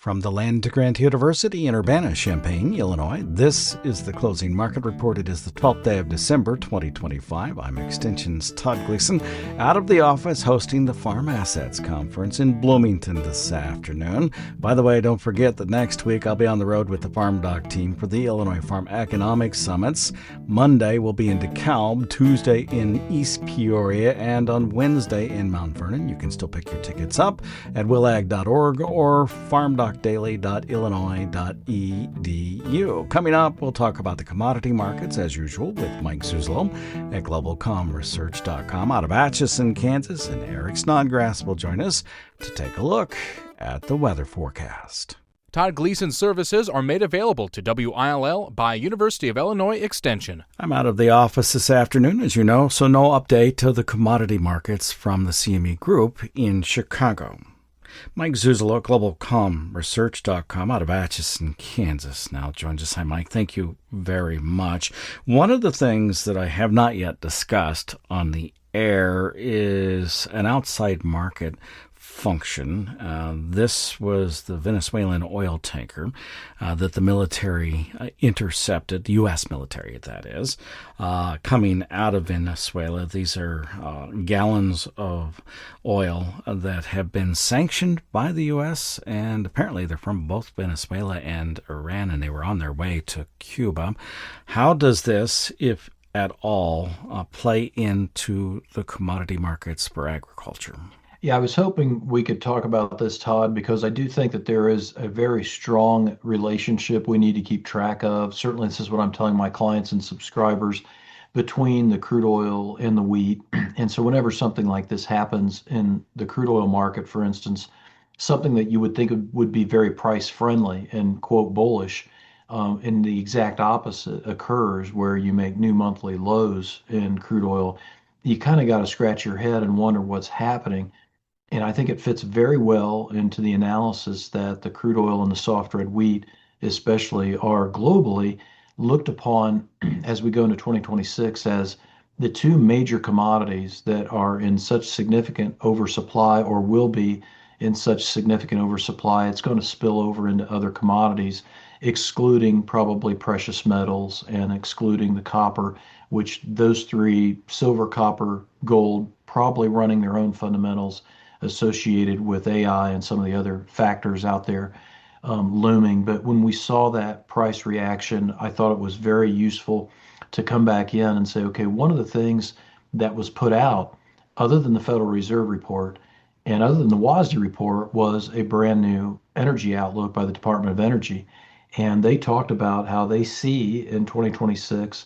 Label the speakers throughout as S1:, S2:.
S1: From the Land Grant University in Urbana-Champaign, Illinois, this is the closing market report. It is the 12th day of December, 2025. I'm Extension's Todd Gleason, out of the office hosting the Farm Assets Conference in Bloomington this afternoon. By the way, don't forget that next week I'll be on the road with the farmdoc team for the Illinois Farm Economics Summits. Monday we'll be in DeKalb, Tuesday in East Peoria, and on Wednesday in Mount Vernon. You can still pick your tickets up at willag.org or farmdocdaily.illinois.edu. Coming up, we'll talk about the commodity markets as usual with Mike Zuzolo at globalcomresearch.com out of Atchison, Kansas, and Eric Snodgrass will join us to take a look at the weather forecast.
S2: Todd Gleason services are made available to WILL by University of Illinois Extension.
S1: I'm out of the office this afternoon, as you know, so no update to the commodity markets from the CME Group in Chicago. Mike Zuzolo, globalcomresearch.com out of Atchison, Kansas, now joins us. Hi, Mike. Thank you very much. One of the things that I have not yet discussed on the air is an outside market function. This was the Venezuelan oil tanker that the military intercepted, the U.S. military, that is, coming out of Venezuela. These are gallons of oil that have been sanctioned by the U.S., and apparently they're from both Venezuela and Iran, and they were on their way to Cuba. How does this, if at all, play into the commodity markets for agriculture?
S3: Yeah, I was hoping we could talk about this, Todd, because I do think that there is a very strong relationship we need to keep track of. Certainly, this is what I'm telling my clients and subscribers between the crude oil and the wheat. And so whenever something like this happens in the crude oil market, for instance, something that you would think would be very price friendly and quote bullish, and the exact opposite occurs where you make new monthly lows in crude oil, you kind of got to scratch your head and wonder what's happening. And I think it fits very well into the analysis that the crude oil and the soft red wheat, especially, are globally looked upon as we go into 2026 as the two major commodities that are in such significant oversupply or will be in such significant oversupply. It's going to spill over into other commodities, excluding probably precious metals and excluding the copper, which those three, silver, copper, gold, probably running their own fundamentals associated with AI and some of the other factors out there looming. But when we saw that price reaction, I thought it was very useful to come back in and say, okay, one of the things that was put out, other than the Federal Reserve report and other than the WASDE report, was a brand new energy outlook by the Department of Energy. And they talked about how they see in 2026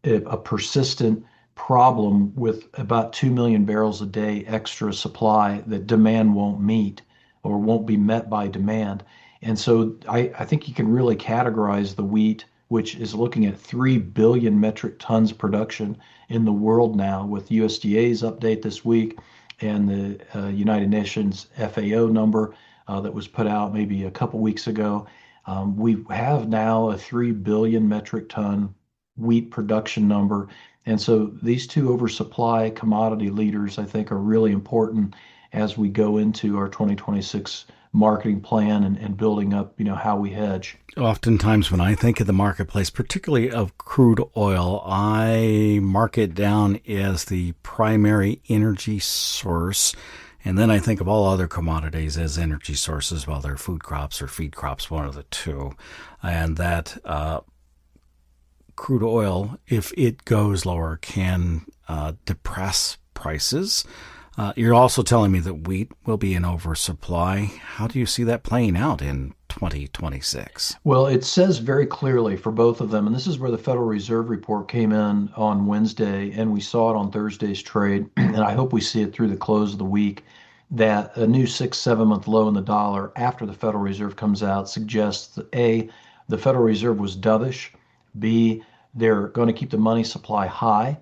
S3: a persistent problem with about 2 million barrels a day extra supply that demand won't meet or won't be met by demand. And so I think you can really categorize the wheat, which is looking at 3 billion metric tons production in the world now, with USDA's update this week and the United Nations FAO number that was put out maybe a couple weeks ago. We have now a 3 billion metric ton wheat production number. And so these two oversupply commodity leaders, I think, are really important as we go into our 2026 marketing plan and building up, how we hedge.
S1: Oftentimes when I think of the marketplace, particularly of crude oil, I mark it down as the primary energy source. And then I think of all other commodities as energy sources, well, they're food crops or feed crops, one of the two. And that crude oil, if it goes lower, can depress prices. You're also telling me that wheat will be in oversupply. How do you see that playing out in 2026?
S3: Well, it says very clearly for both of them, and this is where the Federal Reserve report came in on Wednesday, and we saw it on Thursday's trade, and I hope we see it through the close of the week, that a new 6-7 month low in the dollar after the Federal Reserve comes out suggests that A, the Federal Reserve was dovish, B, they're going to keep the money supply high,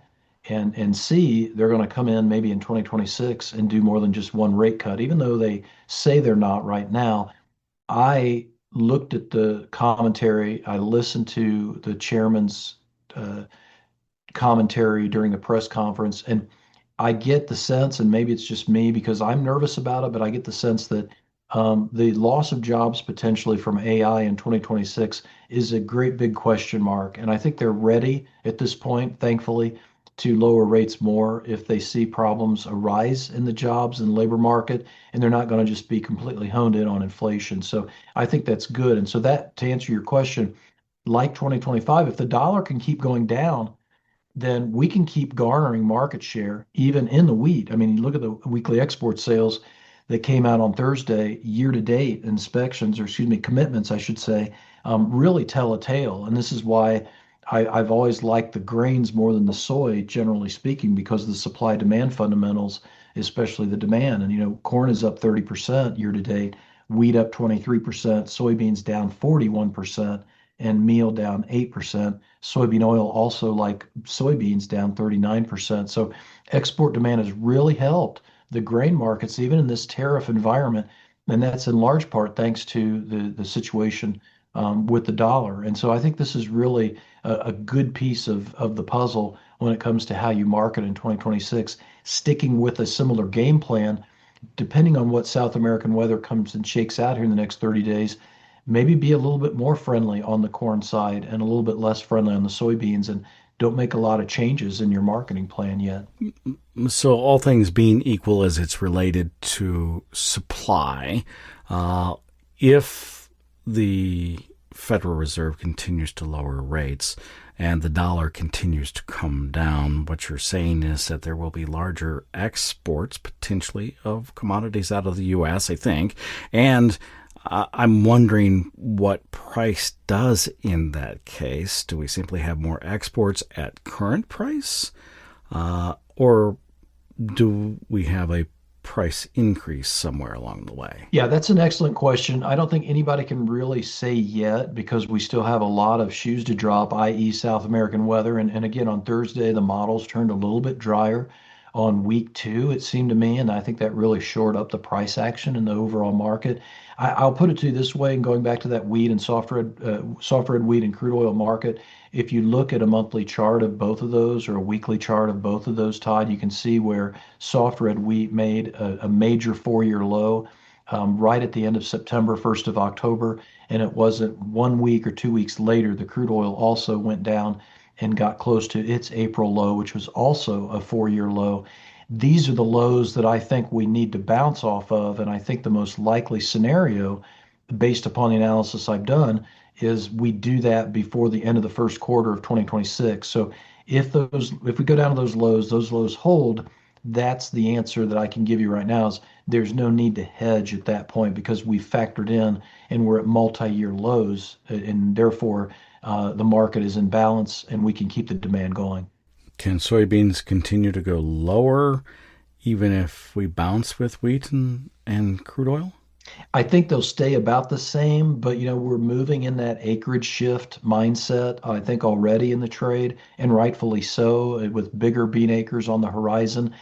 S3: and C, they're going to come in maybe in 2026 and do more than just one rate cut, even though they say they're not right now. I looked at the commentary. I listened to the chairman's commentary during the press conference, and I get the sense, and maybe it's just me because I'm nervous about it, but I get the sense that The loss of jobs potentially from AI in 2026 is a great big question mark. And I think they're ready at this point, thankfully, to lower rates more if they see problems arise in the jobs and labor market, and they're not going to just be completely honed in on inflation. So I think that's good. And so that, to answer your question, like 2025, if the dollar can keep going down, then we can keep garnering market share even in the wheat. I mean, you look at the weekly export sales that came out on Thursday, year to date inspections, or excuse me, commitments, I should say, really tell a tale. And this is why I've always liked the grains more than the soy, generally speaking, because of the supply demand fundamentals, especially the demand. And, corn is up 30% year to date, wheat up 23%, soybeans down 41%, and meal down 8%. Soybean oil also, like soybeans, down 39%. So export demand has really helped the grain markets, even in this tariff environment. And that's in large part thanks to the situation with the dollar. And so I think this is really a good piece of the puzzle when it comes to how you market in 2026, sticking with a similar game plan, depending on what South American weather comes and shakes out here in the next 30 days. Maybe be a little bit more friendly on the corn side and a little bit less friendly on the soybeans, and don't make a lot of changes in your marketing plan yet.
S1: So, all things being equal as it's related to supply, if the Federal Reserve continues to lower rates and the dollar continues to come down, what you're saying is that there will be larger exports potentially of commodities out of the U.S., I think. And I'm wondering what price does in that case. Do we simply have more exports at current price? Or do we have a price increase somewhere along the way?
S3: Yeah, that's an excellent question. I don't think anybody can really say yet because we still have a lot of shoes to drop, i.e., South American weather. And again, on Thursday, the models turned a little bit drier on week two, it seemed to me. And I think that really shored up the price action in the overall market. I'll put it to you this way, and going back to that wheat and soft red wheat and crude oil market, if you look at a monthly chart of both of those or a weekly chart of both of those, Todd, you can see where soft red wheat made a major 4-year low right at the end of September, 1st of October. And it wasn't 1 week or 2 weeks later, the crude oil also went down and got close to its April low, which was also a 4-year low. These are the lows that I think we need to bounce off of. And I think the most likely scenario, based upon the analysis I've done, is we do that before the end of the first quarter of 2026. So if we go down to those lows hold, that's the answer that I can give you right now is there's no need to hedge at that point because we factored in and we're at multi-year lows, and therefore the market is in balance and we can keep the demand going.
S1: Can soybeans continue to go lower even if we bounce with wheat and crude oil?
S3: I think they'll stay about the same, but we're moving in that acreage shift mindset, I think already in the trade, and rightfully so, with bigger bean acres on the horizon.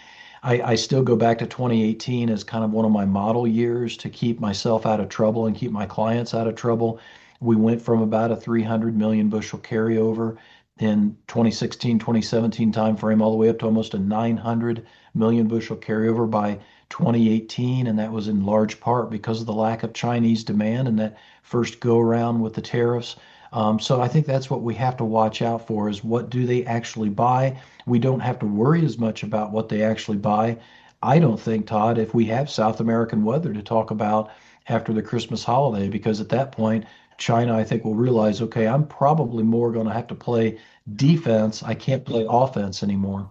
S3: I still go back to 2018 as kind of one of my model years to keep myself out of trouble and keep my clients out of trouble. We went from about a 300 million bushel carryover in 2016, 2017 timeframe, all the way up to almost a 900 million bushel carryover by 2018. And that was in large part because of the lack of Chinese demand and that first go around with the tariffs. So I think that's what we have to watch out for is what do they actually buy? We don't have to worry as much about what they actually buy. I don't think, Todd, if we have South American weather to talk about after the Christmas holiday, because at that point, China, I think, will realize, okay, I'm probably more going to have to play defense. I can't play offense anymore.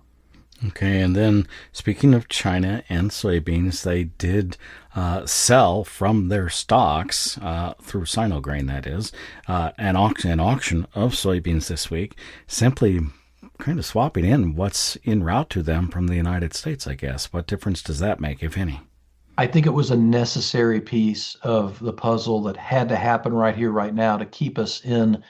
S1: Okay, and then speaking of China and soybeans, they did sell from their stocks through Sinograin, that is, an auction of soybeans this week, simply kind of swapping in what's en route to them from the United States, I guess. What difference does that make, if any?
S3: I think it was a necessary piece of the puzzle that had to happen right here, right now, to keep us in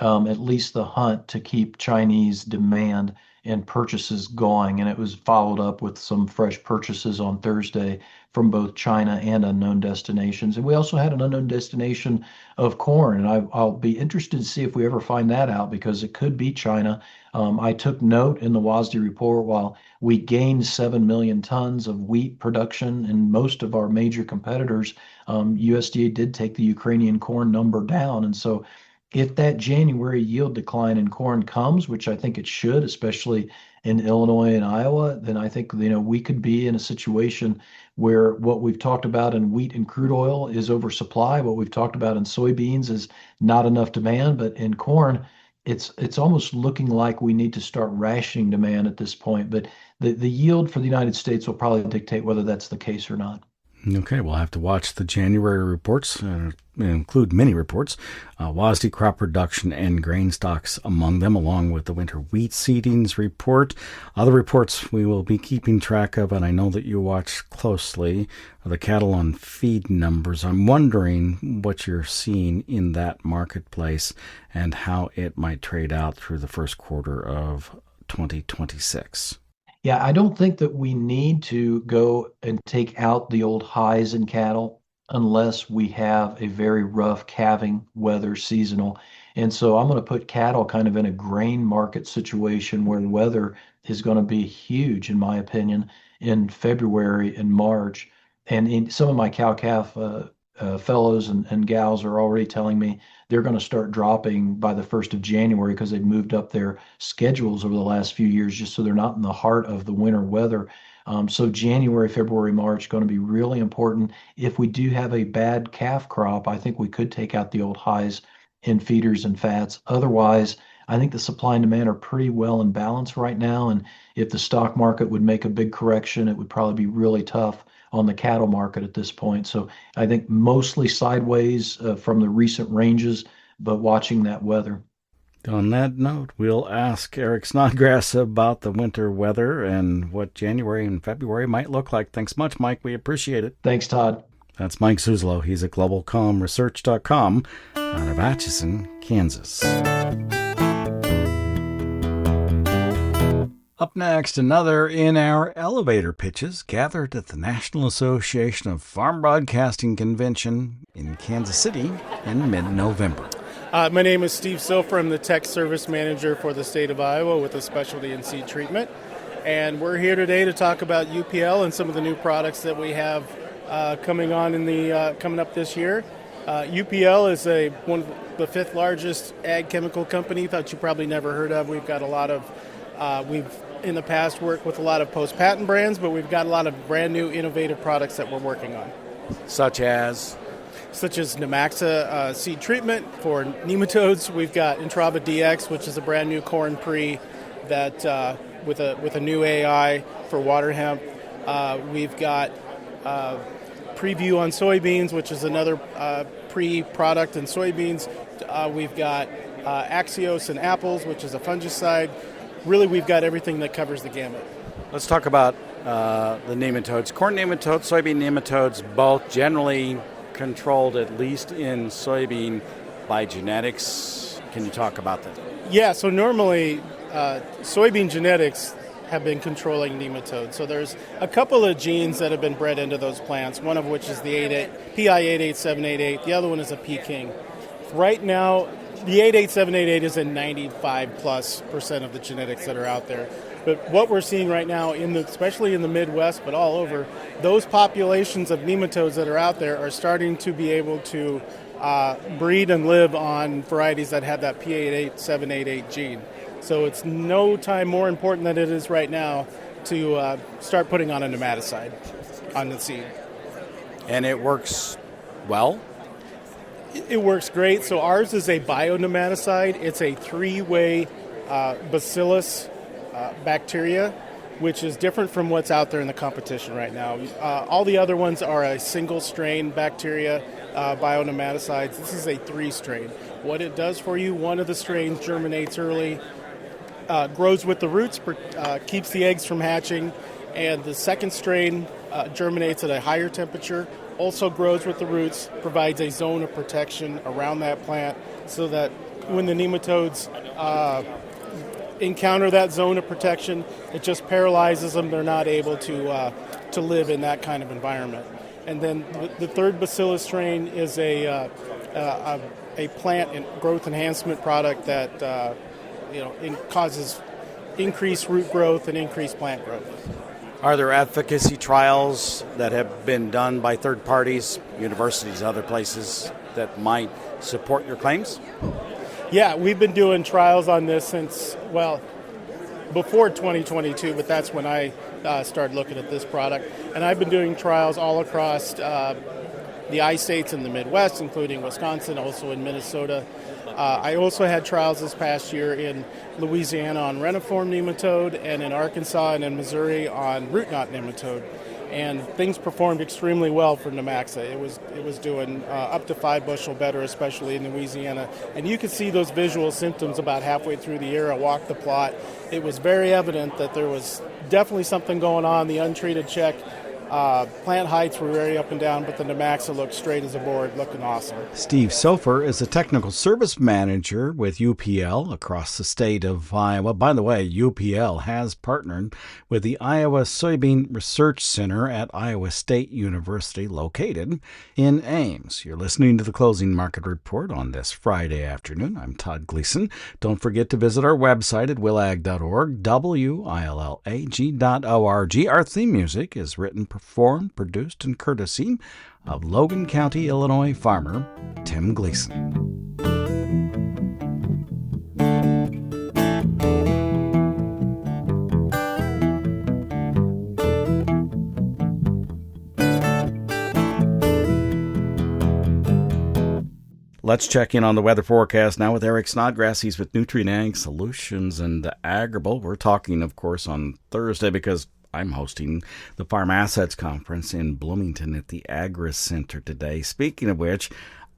S3: at least the hunt to keep Chinese demand and purchases going. And it was followed up with some fresh purchases on Thursday from both China and unknown destinations. And we also had an unknown destination of corn. And I'll be interested to see if we ever find that out because it could be China. I took note in the WASDE report while we gained 7 million tons of wheat production and most of our major competitors, USDA did take the Ukrainian corn number down. And so if that January yield decline in corn comes, which I think it should, especially in Illinois and Iowa, then I think we could be in a situation where what we've talked about in wheat and crude oil is oversupply. What we've talked about in soybeans is not enough demand, but in corn, it's almost looking like we need to start rationing demand at this point. But the yield for the United States will probably dictate whether that's the case or not.
S1: Okay, we'll have to watch the January reports, include many reports, WASDE crop production and grain stocks among them, along with the winter wheat seedings report. Other reports we will be keeping track of, and I know that you watch closely, the cattle on feed numbers. I'm wondering what you're seeing in that marketplace and how it might trade out through the first quarter of 2026.
S3: Yeah, I don't think that we need to go and take out the old highs in cattle unless we have a very rough calving weather seasonal. And so I'm going to put cattle kind of in a grain market situation where the weather is going to be huge, in my opinion, in February and March. And some of my cow-calf fellows and gals are already telling me they're going to start dropping by the 1st of January because they've moved up their schedules over the last few years just so they're not in the heart of the winter weather. So January, February, March going to be really important. If we do have a bad calf crop, I think we could take out the old highs in feeders and fats. Otherwise, I think the supply and demand are pretty well in balance right now. And if the stock market would make a big correction, it would probably be really tough on the cattle market at this point. So I think mostly sideways from the recent ranges, but watching that weather.
S1: On that note, we'll ask Eric Snodgrass about the winter weather and what January and February might look like. Thanks much, Mike. We appreciate it.
S3: Thanks, Todd.
S1: That's Mike Zuzolo. He's at globalcomresearch.com out of Atchison, Kansas. Up next, another in our elevator pitches gathered at the National Association of Farm Broadcasting Convention in Kansas City in mid-November.
S4: My name is Steve Sopher. I'm the Tech Service Manager for the state of Iowa with a specialty in seed treatment. And we're here today to talk about UPL and some of the new products that we have coming up this year. UPL is one of the fifth largest ag chemical company that you probably never heard of. We've got a lot of, we've in the past worked with a lot of post-patent brands, but we've got a lot of brand new innovative products that we're working on.
S1: Such as
S4: Nemaxa seed treatment for nematodes. We've got Intrava DX, which is a brand new corn pre that with a new AI for water hemp. We've got Preview on soybeans, which is another pre-product in soybeans. We've got Axios in apples, which is a fungicide. Really, we've got everything that covers the gamut.
S1: Let's talk about the nematodes. Corn nematodes, soybean nematodes, both generally controlled, at least in soybean, by genetics. Can you talk about that?
S4: Yeah, so normally soybean genetics have been controlling nematodes. So there's a couple of genes that have been bred into those plants, one of which is the PI88788. The other one is a P-King. Right now, the 88788 is in 95+% of the genetics that are out there. But what we're seeing right now, especially in the Midwest, but all over, those populations of nematodes that are out there are starting to be able to breed and live on varieties that have that P88788 gene. So it's no time more important than it is right now to start putting on a nematicide on the seed.
S1: And it works well?
S4: It works great. So ours is a bio-nematicide. It's a three-way bacillus bacteria, which is different from what's out there in the competition right now. All the other ones are a single-strain bacteria bio-nematicides. This is a three-strain. What it does for you, one of the strains germinates early, grows with the roots, keeps the eggs from hatching, and the second strain germinates at a higher temperature, also grows with the roots, provides a zone of protection around that plant so that when the nematodes encounter that zone of protection, it just paralyzes them. They're not able to live in that kind of environment. And then the third bacillus strain is a plant and growth enhancement product that causes increased root growth and increased plant growth.
S1: Are there efficacy trials that have been done by third parties, universities, other places that might support your claims?
S4: Yeah, we've been doing trials on this since, before 2022, but that's when I started looking at this product. And I've been doing trials all across the I-states in the Midwest, including Wisconsin, also in Minnesota. I also had trials this past year in Louisiana on reniform nematode, and in Arkansas and in Missouri on root knot nematode. And things performed extremely well for Nemaxa. It was doing up to 5 bushel better, especially in Louisiana. And you could see those visual symptoms about halfway through the year. I walked the plot. It was very evident that there was definitely something going on. The untreated check, plant heights were very up and down, but the Nemaxa looked straight as a board, looking awesome.
S1: Steve Sopher is a technical service manager with UPL across the state of Iowa. By the way, UPL has partnered with the Iowa Soybean Research Center at Iowa State University, located in Ames. You're listening to the Closing Market Report on this Friday afternoon. I'm Todd Gleason. Don't forget to visit our website at willag.org, willag.org. Our theme music is written, performed, produced, and courtesy of Logan County, Illinois farmer Tim Gleason. Let's check in on the weather forecast now with Eric Snodgrass. He's with Nutrient Ag Solutions and Agrable. We're talking, of course, on Thursday because I'm hosting the Farm Assets Conference in Bloomington at the Agri Center today. Speaking of which,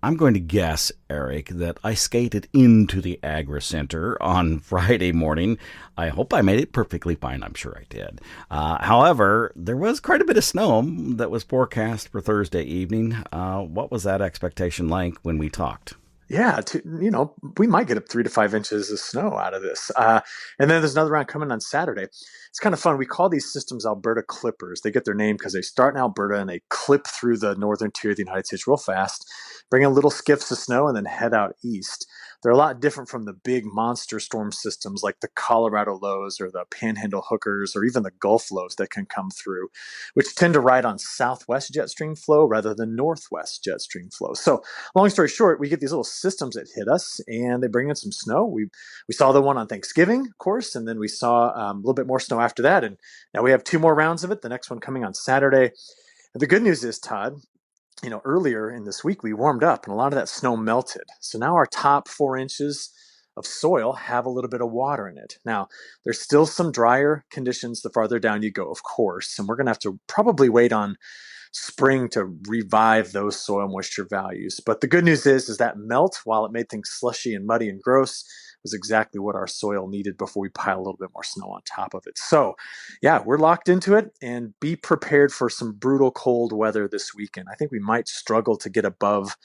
S1: I'm going to guess, Eric, that I skated into the Agri Center on Friday morning. I hope I made it perfectly fine. I'm sure I did. However, there was quite a bit of snow that was forecast for Thursday evening. What was that expectation like when we talked?
S5: Yeah, we might get up 3 to 5 inches of snow out of this. And then there's another round coming on Saturday. It's kind of fun. We call these systems Alberta clippers. They get their name because they start in Alberta and they clip through the northern tier of the United States real fast, bring in little skiffs of snow, and then head out east. They're a lot different from the big monster storm systems like the Colorado lows or the Panhandle hookers or even the Gulf lows that can come through, which tend to ride on southwest jet stream flow rather than northwest jet stream flow. So long story short, we get these little systems that hit us and they bring in some snow. We saw the one on Thanksgiving, of course, and then we saw a little bit more snow after that. And now we have 2 more rounds of it, the next one coming on Saturday. And the good news is, Todd, earlier in this week, we warmed up and a lot of that snow melted. So now our top 4 inches of soil have a little bit of water in it. Now, there's still some drier conditions the farther down you go, of course, and we're going to have to probably wait on spring to revive those soil moisture values. But the good news is that melt, while it made things slushy and muddy and gross, was exactly what our soil needed before we pile a little bit more snow on top of it. So, yeah, we're locked into it, and be prepared for some brutal cold weather this weekend. I think we might struggle to get above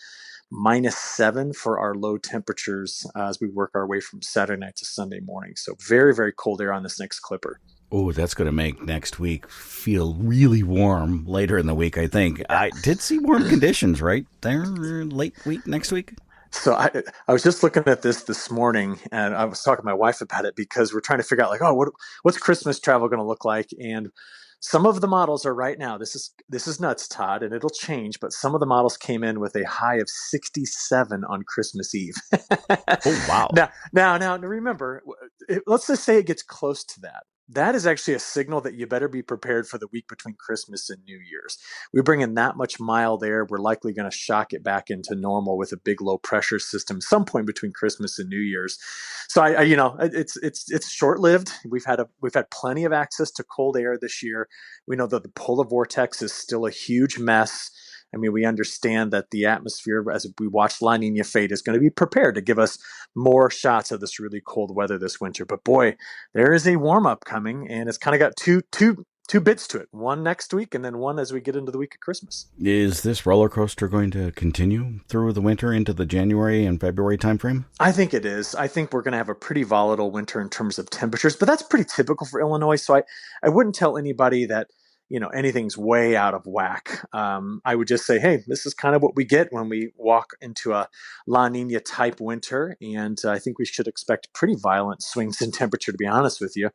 S5: -7 for our low temperatures as we work our way from Saturday night to Sunday morning. So very, very cold air on this next clipper.
S1: Oh, that's going to make next week feel really warm later in the week, I think. I did see warm conditions right there late week next week.
S5: So I was just looking at this morning, and I was talking to my wife about it because we're trying to figure out what's Christmas travel going to look like. And some of the models are right now. This is nuts, Todd, and it'll change. But some of the models came in with a high of 67 on Christmas Eve.
S1: Oh, wow!
S5: Now remember, let's just say it gets close to that. That is actually a signal that you better be prepared for the week between Christmas and New Year's. We bring in that much mild air, we're likely going to shock it back into normal with a big low pressure system some point between Christmas and New Year's. So it's short lived. We've had plenty of access to cold air this year. We know that the polar vortex is still a huge mess. I mean, we understand that the atmosphere, as we watch La Nina fade, is going to be prepared to give us more shots of this really cold weather this winter. But boy, there is a warm up coming, and it's kind of got two two bits to it, one next week and then one as we get into the week of Christmas.
S1: Is this roller coaster going to continue through the winter into the January and February timeframe?
S5: I think it is. I think we're going to have a pretty volatile winter in terms of temperatures, but that's pretty typical for Illinois. So I wouldn't tell anybody that, anything's way out of whack. I would just say, hey, this is kind of what we get when we walk into a La Nina type winter. And I think we should expect pretty violent swings in temperature, to be honest with you.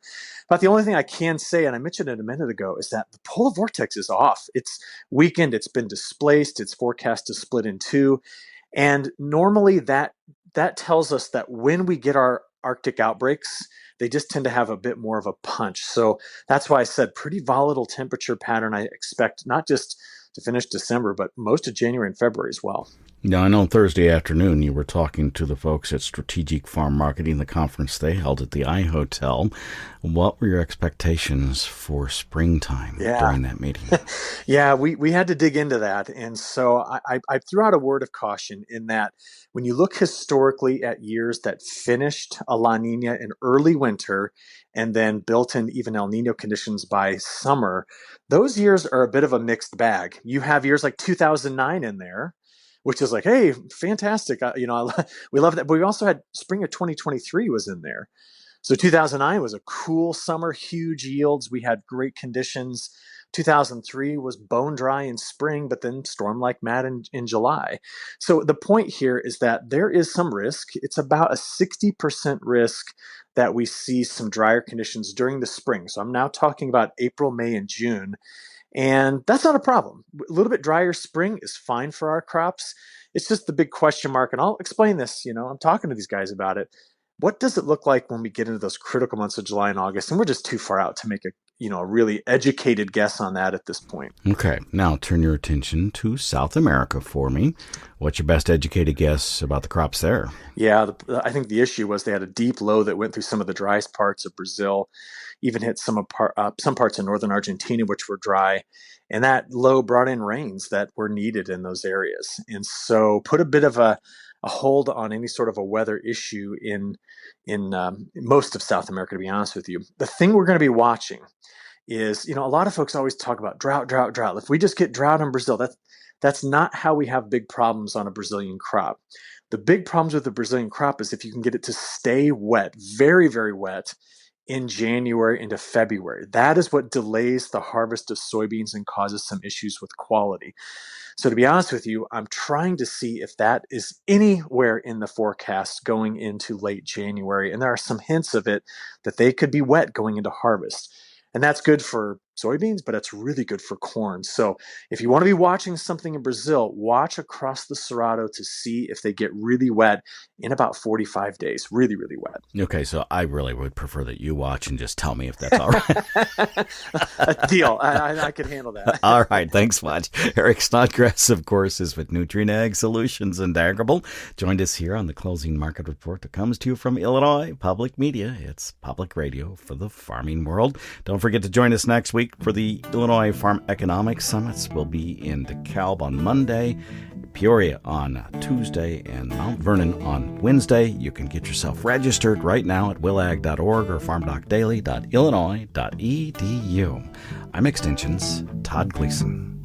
S5: But the only thing I can say, and I mentioned it a minute ago, is that the polar vortex is off. It's weakened. It's been displaced. It's forecast to split in two. And normally that tells us that when we get our Arctic outbreaks, they just tend to have a bit more of a punch. So that's why I said pretty volatile temperature pattern I expect, not just to finish December, but most of January and February as well.
S1: Now, I know Thursday afternoon you were talking to the folks at Strategic Farm Marketing, the conference they held at the iHotel. What were your expectations for springtime during that meeting?
S5: Yeah, we had to dig into that. And so I threw out a word of caution in that when you look historically at years that finished a La Nina in early winter and then built in even El Nino conditions by summer, those years are a bit of a mixed bag. You have years like 2009 in there, which is like, hey, fantastic. We love that. But we also had spring of 2023 was in there. So 2009 was a cool summer, huge yields. We had great conditions. 2003 was bone dry in spring, but then storm like mad in July. So the point here is that there is some risk. It's about a 60% risk that we see some drier conditions during the spring. So I'm now talking about April, May, and June. And that's not a problem. A little bit drier spring is fine for our crops. It's just the big question mark. And I'll explain this, I'm talking to these guys about it. What does it look like when we get into those critical months of July and August? And we're just too far out to make a really educated guess on that at this point.
S1: Okay, now turn your attention to South America for me. What's your best educated guess about the crops there?
S5: Yeah, I think the issue was they had a deep low that went through some of the driest parts of Brazil, even hit some parts of northern Argentina, which were dry. And that low brought in rains that were needed in those areas. And so put a bit of a hold on any sort of a weather issue in most of South America, to be honest with you. The thing we're going to be watching is, a lot of folks always talk about drought. If we just get drought in Brazil, that's not how we have big problems on a Brazilian crop. The big problems with the Brazilian crop is if you can get it to stay wet, very, very wet, in January into February. That is what delays the harvest of soybeans and causes some issues with quality. So to be honest with you, I'm trying to see if that is anywhere in the forecast going into late January. And there are some hints of it that they could be wet going into harvest. And that's good for soybeans, but it's really good for corn. So if you want to be watching something in Brazil, watch across the Cerrado to see if they get really wet in about 45 days. Really, really wet.
S1: Okay, so I really would prefer that you watch and just tell me if that's all right.
S5: A deal. I could handle that.
S1: All right, thanks much. Eric Snodgrass, of course, is with Nutrient Ag Solutions in Daggerville. Joined us here on the Closing Market Report that comes to you from Illinois Public Media. It's public radio for the farming world. Don't forget to join us next week for the Illinois Farm Economics Summits. We'll be in DeKalb on Monday, Peoria on Tuesday, and Mount Vernon on Wednesday. You can get yourself registered right now at willag.org or farmdocdaily.illinois.edu. I'm Extension's Todd Gleason.